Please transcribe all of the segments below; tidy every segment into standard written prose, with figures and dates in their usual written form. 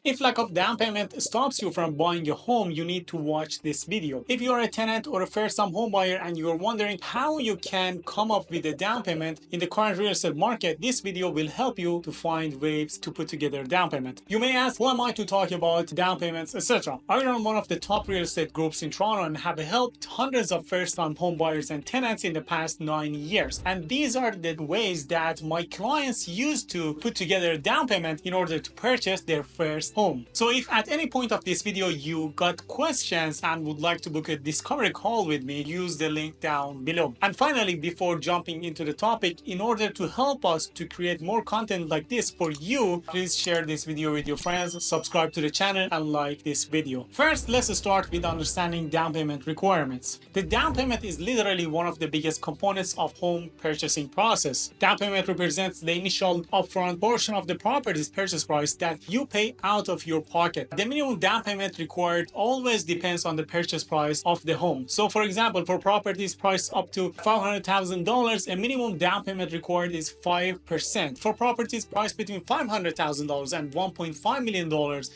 If lack of down payment stops you from buying a home, you need to watch this video. If you are a tenant or a first-time home buyer and you're wondering how you can come up with a down payment in the current real estate market, this video will help you to find ways to put together a down payment. You may ask, who am I to talk about down payments, etc.? I run one of the top real estate groups in Toronto and have helped hundreds of first-time home buyers and tenants in the past 9 years. And these are the ways that my clients use to put together a down payment in order to purchase their first home. So if at any point of this video you got questions and would like to book a discovery call with me, use the link down below. And finally, before jumping into the topic, in order to help us to create more content like this for you, please share this video with your friends, subscribe to the channel, and like this video. First, let's start with understanding down payment requirements. The down payment is literally one of the biggest components of home purchasing process. Down payment represents the initial upfront portion of the property's purchase price that you pay out of your pocket. The minimum down payment required always depends on the purchase price of the home. So for example, for properties priced up to $500,000, a minimum down payment required is 5%. For properties priced between $500,000 and $1.5 million,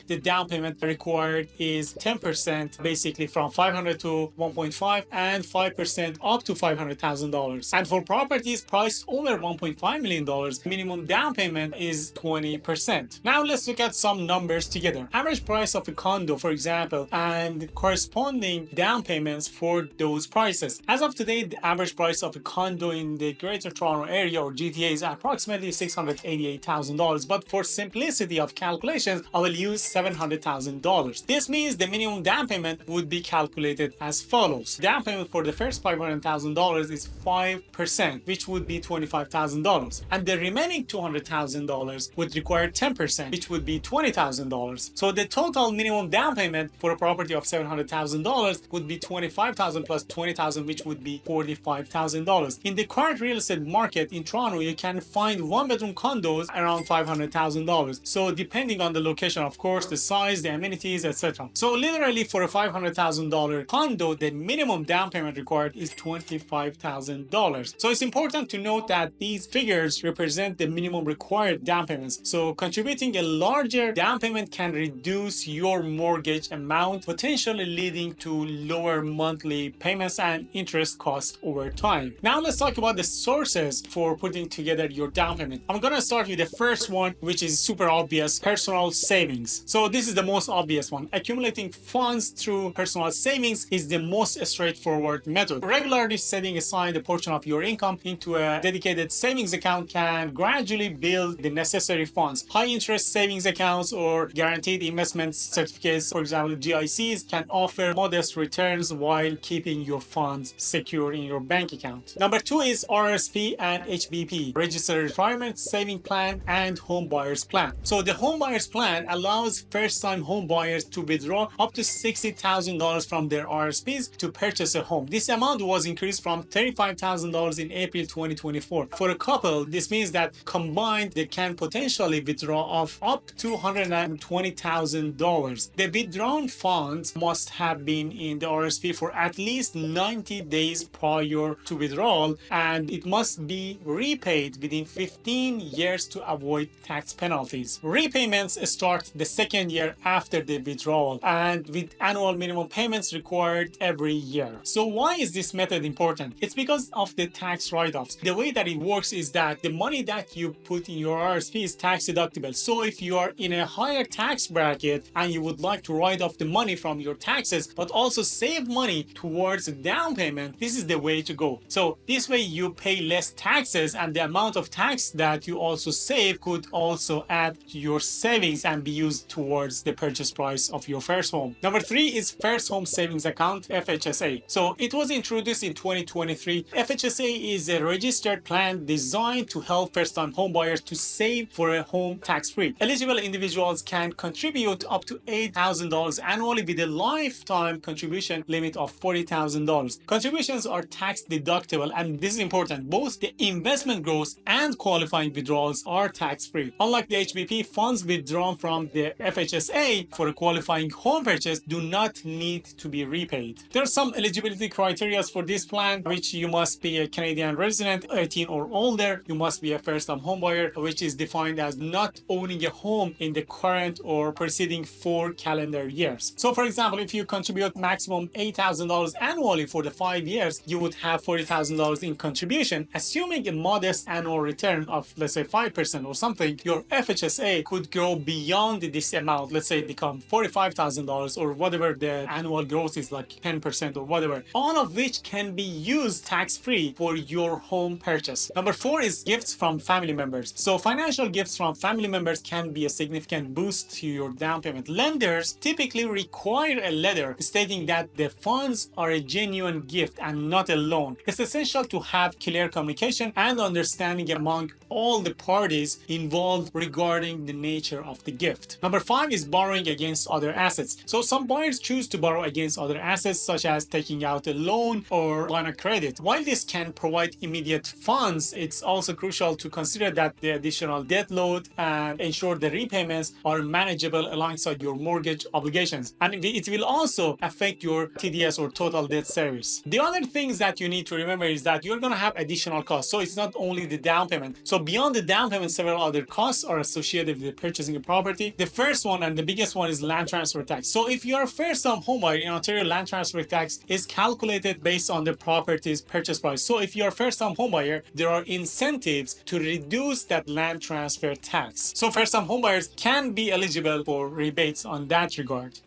the down payment required is 10%, basically from 500 to 1.5 and 5% up to $500,000. And for properties priced over $1.5 million, minimum down payment is 20%. Now let's look at some numbers together. Average price of a condo, for example, and corresponding down payments for those prices. As of today, the average price of a condo in the Greater Toronto Area or GTA is approximately $688,000. But for simplicity of calculations, I will use $700,000. This means the minimum down payment would be calculated as follows. Down payment for the first $500,000 is 5%, which would be $25,000. And the remaining $200,000 would require 10%, which would be $20,000. So the total minimum down payment for a property of $700,000 would be $25,000 plus $20,000, which would be $45,000. In the current real estate market in Toronto, you can find one-bedroom condos around $500,000. So depending on the location, of course, the size, the amenities, etc. So literally for a $500,000 condo, the minimum down payment required is $25,000. So it's important to note that these figures represent the minimum required down payments. So contributing a larger down payment can reduce your mortgage amount, potentially leading to lower monthly payments and interest costs over time. Now let's talk about the sources for putting together your down payment. I'm gonna start with the first one, which is super obvious: personal savings. So this is the most obvious one. Accumulating funds through personal savings is the most straightforward method. Regularly setting aside a portion of your income into a dedicated savings account can gradually build the necessary funds. High interest savings accounts or guaranteed investment certificates, for example GICs, can offer modest returns while keeping your funds secure in your bank account. Number two is RRSP and HBP, Registered Retirement Saving Plan and Home Buyers Plan. So the Home Buyers Plan allows first-time home buyers to withdraw up to $60,000 from their RRSPs to purchase a home. This amount was increased from $35,000 in April 2024. For a couple, this means that combined they can potentially withdraw of up to $120,000. The withdrawn funds must have been in the RSP for at least 90 days prior to withdrawal, and it must be repaid within 15 years to avoid tax penalties. Repayments start the second year after the withdrawal, and with annual minimum payments required every year. So why is this method important? It's because of the tax write-offs. The way that it works is that the money that you put in your RSP is tax deductible. So if you are in a higher tax bracket and you would like to write off the money from your taxes but also save money towards a down payment, this is the way to go. So this way you pay less taxes, and the amount of tax that you also save could also add to your savings and be used towards the purchase price of your first home. Number three is First Home Savings Account, FHSA. So it was introduced in 2023. FHSA is a registered plan designed to help first-time home buyers to save for a home tax-free. Eligible individuals can contribute up to $8,000 annually with a lifetime contribution limit of $40,000. Contributions are tax deductible, and this is important. Both the investment growth and qualifying withdrawals are tax-free. Unlike the HBP, funds withdrawn from the FHSA for a qualifying home purchase do not need to be repaid. There are some eligibility criteria for this plan, which you must be a Canadian resident, 18 or older. You must be a first-time home buyer, which is defined as not owning a home in the current current or preceding 4 calendar years. So for example, if you contribute maximum $8,000 annually for the 5 years, you would have $40,000 in contribution. Assuming a modest annual return of, let's say, 5% or something, your FHSA could grow beyond this amount. Let's say become $45,000 or whatever the annual growth is, like 10% or whatever, all of which can be used tax-free for your home purchase. Number 4 is gifts from family members. So financial gifts from family members can be a significant boost to your down payment. Lenders typically require a letter stating that the funds are a genuine gift and not a loan. It's essential to have clear communication and understanding among all the parties involved regarding the nature of the gift. Number 5 is borrowing against other assets. So some buyers choose to borrow against other assets, such as taking out a loan or line of credit. While this can provide immediate funds, it's also crucial to consider that the additional debt load and ensure the repayments are manageable alongside your mortgage obligations. And it will also affect your TDS or total debt service. The other things that you need to remember is that you're going to have additional costs. So it's not only the down payment. So beyond the down payment, several other costs are associated with purchasing a property. The first one and the biggest one is land transfer tax. So if you're a first-time homebuyer in Ontario, land transfer tax is calculated based on the property's purchase price. So if you're a first-time homebuyer, there are incentives to reduce that land transfer tax. So first-time homebuyers can be eligible for rebates on that regard.